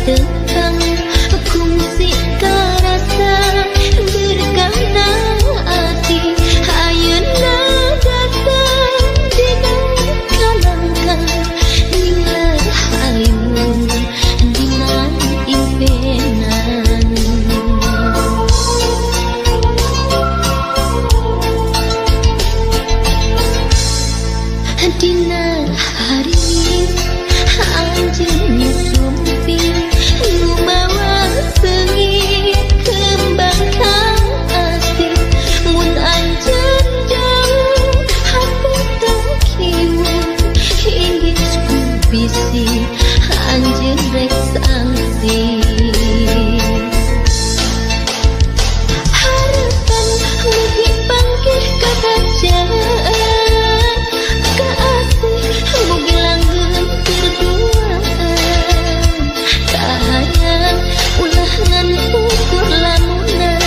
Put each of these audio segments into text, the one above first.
tekang kungsi karasa berkana hati ayeuna datang dina kalangkan nila hayun dina impenan dina hari anjeun sumpi nu mawa seungi kembang kasih mun anjeun jauh hati tak kieu hingis ku bisi anjeun rek sangsi harapan mugi panggih kabacaan kaasih mugi langgeng berduaan kahayang ulah ngan ukur lamunan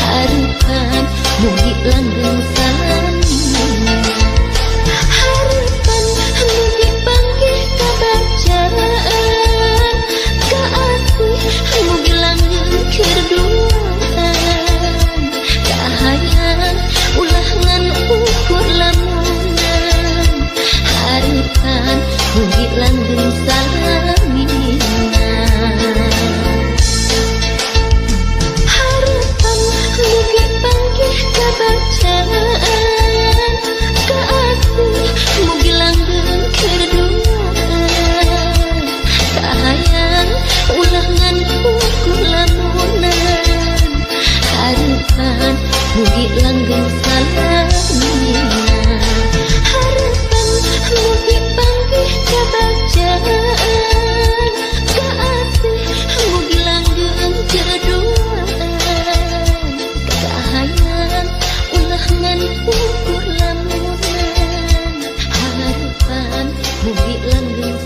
harapan mugi langgeng salinan harapan mugi panggih kabacaan kaasih mugi langgeng berduaan kahayang ulah ngan ukur lamunan harapan mugi langgeng salinan harapan mugi panggih kabacaan kaasih mugi langgeng berduaan kahayang ulah ngan ukur lamunan harapan mugi langgeng salinan harapan mugi panggih kabacaan kaasih mugi langgeng berduaan kahayang ulah ngan ukur lamunan harapan mugi langgeng